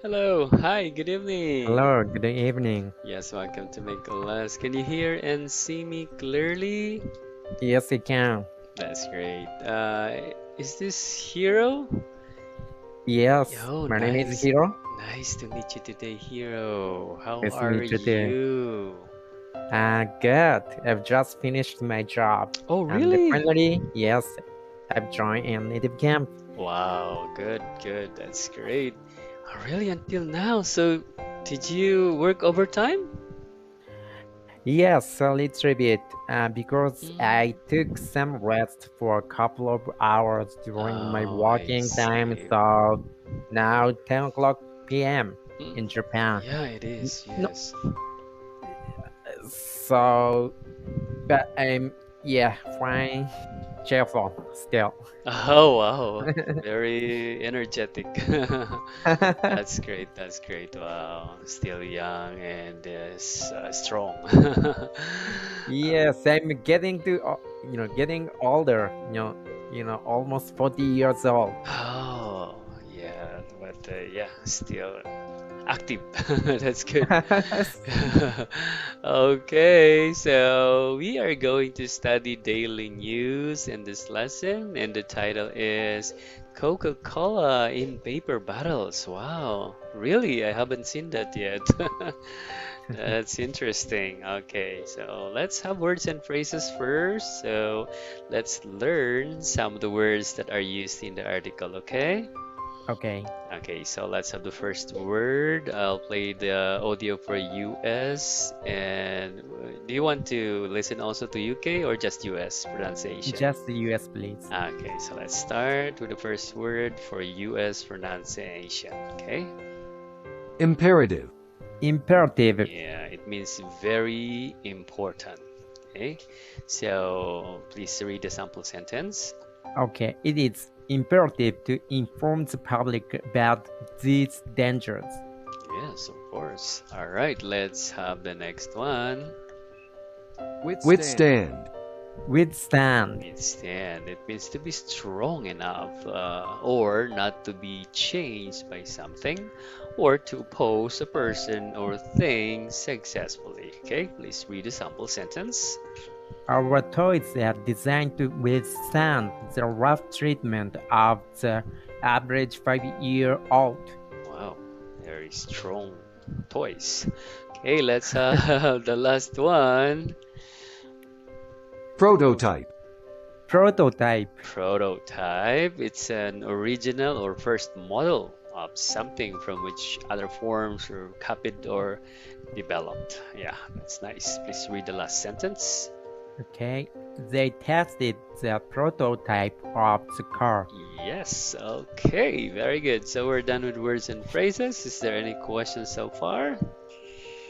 Hello, hi, good evening. Hello, good evening. Yes, welcome to Make a Less. Can you hear and see me clearly? Yes, I can. That's great. Is this Hero? Yes, Oh, my name is nice. Hiro. Nice to meet you today, Hero. How Nice to are meet you too. you? Good. I've just finished my job. Oh, And really? finally, yes, I've joined a native camp. Wow, good, good. That's great. Oh, really, until now. So, did you work overtime? Yes, a little bit, because I Mm. took some rest for a couple of hours during my Oh, I working time. see. So now 10 o'clock p.m. Mm. in Japan. Yeah, it is. No, Yes. so, but I'm, yeah, fine, cheerful still. Oh, wow. Very energetic. That's great. That's great. Wow. Still young and strong. Yes, I'm getting to, getting older, almost 40 years old. Oh, yeah. But yeah, still active. That's good. Okay, so we are going to study daily news in this lesson, and the title is Coca-Cola in Paper Bottles. Wow, really? I haven't seen that yet. That's interesting. Okay, so let's have words and phrases first. So let's learn some of the words that are used in the article, okay? Okay, Okay, so let's have the first word. I'll play the audio for US. And do you want to listen also to UK or just US pronunciation? just the US, please. Okay, so let's start with the first word for US pronunciation. Okay? Imperative. Imperative. Yeah, it means very important. Okay? So please read the sample sentence. Okay, it is imperative to inform the public about these dangers. Yes, of course. All right, let's have the next one. Withstand. Withstand. Withstand. It means to be strong enough, or not to be changed by something, or to oppose a person or thing successfully. Okay, please read the sample sentence. Our toys are designed to withstand the rough treatment of the average 5-year-old. Wow, very strong toys. Okay, let's have the last one. Prototype. Prototype. Prototype. It's an original or first model of something from which other forms were copied or developed. Yeah, that's nice. Please read the last sentence. Okay, they tested the prototype of the car. Yes, okay, very good. So we're done with words and phrases. Is there any questions so far?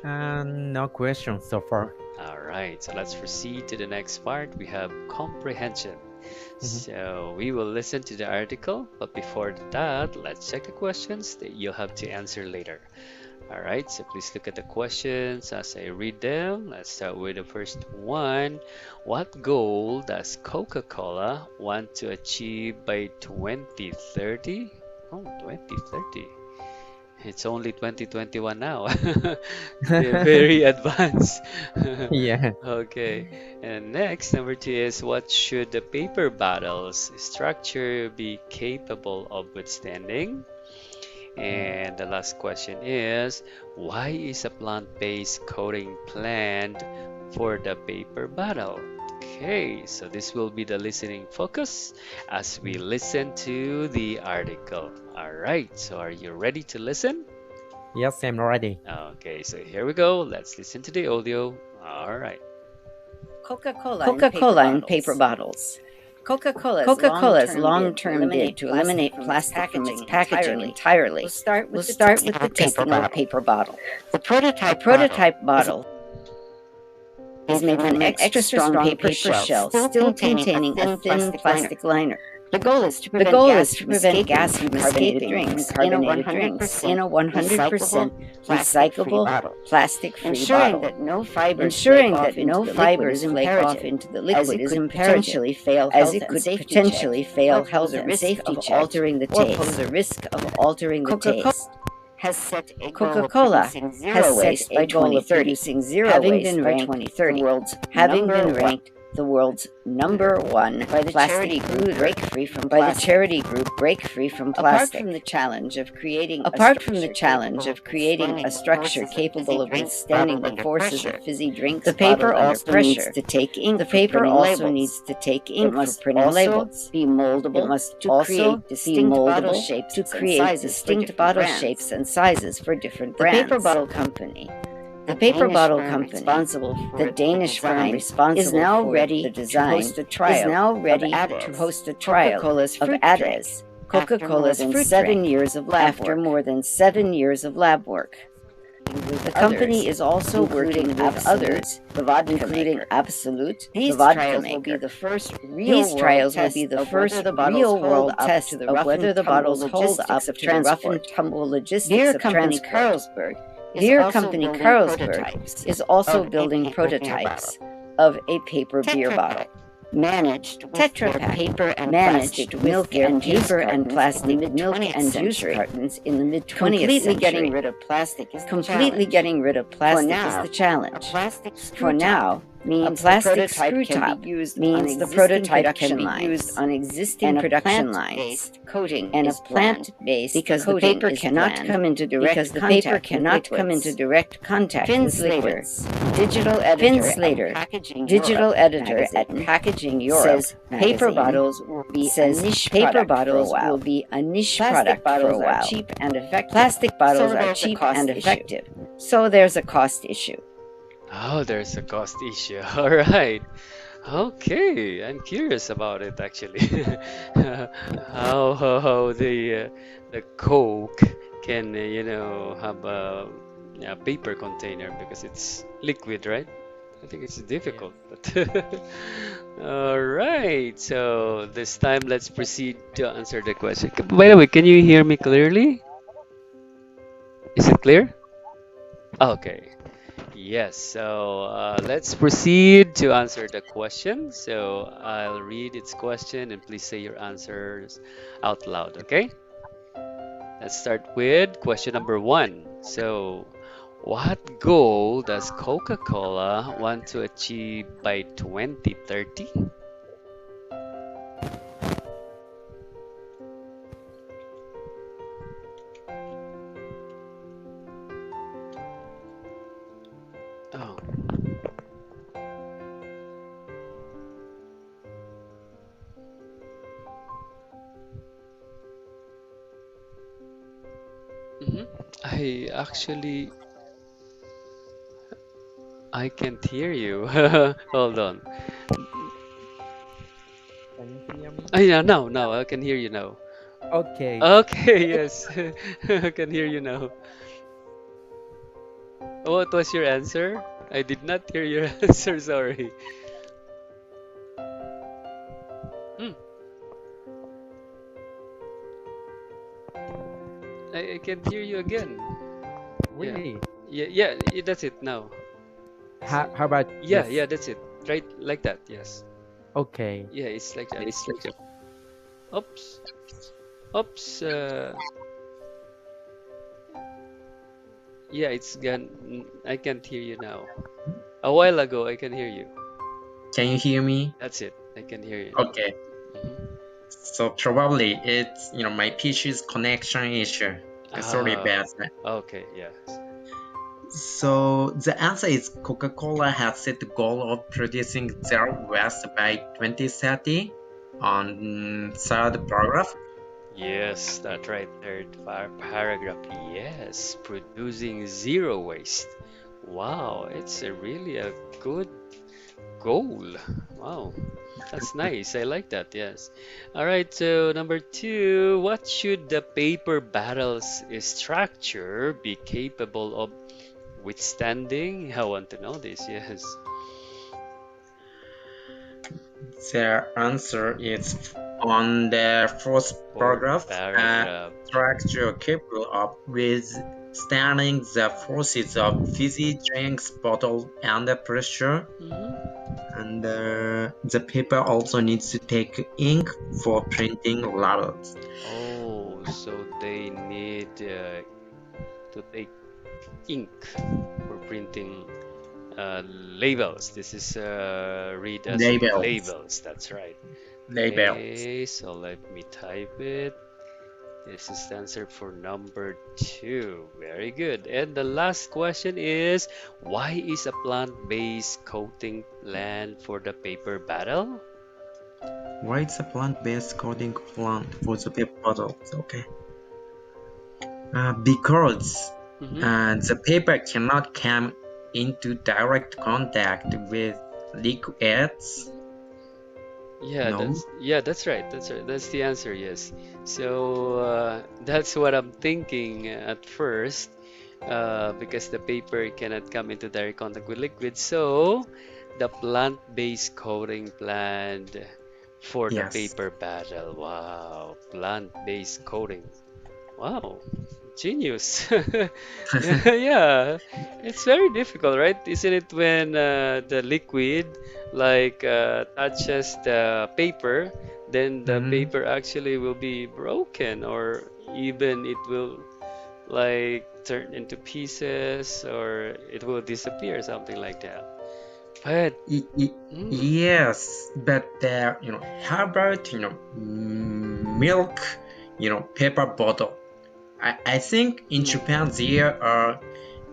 No questions so far. All right, so let's proceed to the next part. We have comprehension. Mhm. So we will listen to the article, but before that, let's check the questions that you'll have to answer later. All right, so please look at the questions as I read them. Let's start with the first one. What goal does Coca-Cola want to achieve by 2030? Oh, 2030. It's only 2021 now. They're very advanced. Yeah. Okay, and next, number two is what should the paper bottle's structure be capable of withstanding? And the last question is, why is a plant-based coating planned for the paper bottle? Okay, so this will be the listening focus as we listen to the article. All right, so are you ready to listen? Yes, I'm ready. Okay, so here we go. Let's listen to the audio. All right. Coca-Cola in paper bottles. Coca-Cola's long-term bid to eliminate plastic from its packaging entirely will start with the testing of a paper bottle. The prototype bottle is made from an extra strong paper shell, still containing a thin plastic liner. The goal is to prevent gas from carbonated drinks in a 100% recyclable plastic-free bottle. Ensuring that no fibers flake off into the liquid is imperative, as it could potentially fail health and safety checks or pose a risk of altering the taste. Coca-Cola has set a goal of producing zero waste by 2030, having been ranked the world's #1 by the charity group Break Free from Plastic. Apart from the challenge of creating a structure capable of withstanding the forces of fizzy drinks, the paper also needs to take ink. The paper also needs to take ink for printing labels. Be moldable. It must also create distinct bottle shapes and sizes for different brands. The paper bottle company, the Danish firm responsible is now ready to host a trial of Coca-Cola's Coca-Cola's fruit 7 years of lab after more than 7 years of lab work. The company is also working with others, including Absolute. These trials will be the first real-world test of whether the bottles hold up to the rough and tumble logistics of transport. Beer company Carlsberg is also building prototypes of a paper beer bottle. Tetra Pak managed milk and plastic milk and juice cartons in the mid-20th century. Completely getting rid of plastic is the challenge. For now, a plastic screw top means the prototype can be used on existing production lines, and a plant-based because the paper cannot come into direct contact with liquids. Finn Slater, digital editor at Packaging Europe, says paper bottles will be a niche product for a while. Plastic bottles are cheap and effective, so there's a cost issue. Oh, there's a cost issue. All right. Okay, I'm curious about it actually. How the Coke can have a paper container because it's liquid, right? I think it's difficult, but all right. So this time, let's proceed to answer the question. By the way, can you hear me clearly? Is it clear? Okay. Yes, so let's proceed to answer the question. So I'll read its question and please say your answers out loud, okay? Let's start with question number 1. So, what goal does Coca-Cola want to achieve by 2030? Oh, mhm. I actually I can't hear you. Hold on. Can you hear me? Yeah, now I can hear you now. Okay. Okay, yes. I can hear you now. What was your answer? I did not hear your answer, sorry. Hmm, I can't hear you again. Yeah. Really? Yeah, that's it now. How about Yeah, this? yeah, that's it. Right, like that, yes. Okay. Yeah, it's like that. Oops, oops. Yeah, it's gone. I can't hear you now. A while ago, I can hear you. Can you hear me? That's it. I can hear you now. Okay. Mhm. So probably it's my PC's connection issue. Sorry Ah, about that. okay, yes. So the answer is Coca-Cola has set the goal of producing zero waste by 2030 on third paragraph. Yes, that's right. Third paragraph. Yes, producing zero waste. Wow, it's really a good goal. Wow, that's nice. I like that. Yes. All right. So number 2, what should the paper battle's structure be capable of withstanding? I want to know this. Yes. The answer is on the first Fourth paragraph. paragraph. Structure capable of withstanding the forces of fizzy drinks, bottle, and the pressure. Mhm. And the paper also needs to take ink for printing labels. Oh, so they need to take ink for printing labels. This is read as Labels. labels. That's right. Labels. Okay, so let me type it. This is the answer for number two. Very good. And the last question is, why is a plant-based coating planned for the paper bottle? Why it's a plant-based coating plant for the paper bottles? Okay. Because Mm-hmm. the paper cannot come into direct contact with liquids. No. That's right. That's right. That's the answer. Yes. So that's what I'm thinking at first, because the paper cannot come into direct contact with liquid. So the plant-based coating planned for the Yes. paper bottle. Wow, plant-based coating. Wow, genius. Yeah, yeah. It's very difficult, right? Isn't it when the liquid touches the paper, then the Hmm. paper actually will be broken or even it will turn into pieces or it will disappear, something like that. But mm, Yes, but how about milk, paper bottle? I think in mm, Japan there are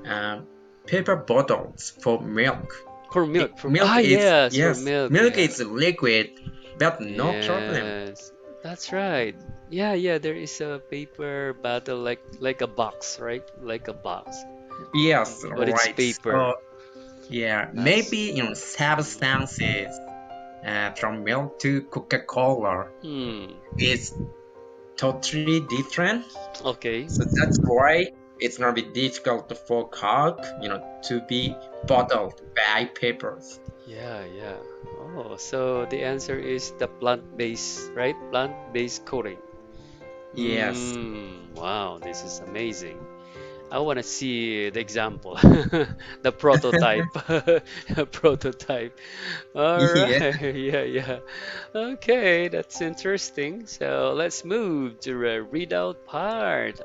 um, paper bottles for milk. for milk, for Milk is yes, for yes, milk, milk yeah. is liquid, but no problem. Yes, that's right. Yeah, yeah, there is a paper bottle like a box, right? Like a box, Yes, but it's right. paper. So yeah, That's maybe substances from milk to Coca-Cola hmm. is totally different. Okay. So that's why it's gonna be difficult for Coke, to be bottled by papers. Yeah, yeah. Oh, so the answer is the plant-based, right? Plant-based coating. Yes. Wow, this is amazing. I want to see the example, the prototype, the prototype. All Yeah. right, yeah, yeah. Okay, that's interesting. So let's move to the readout part.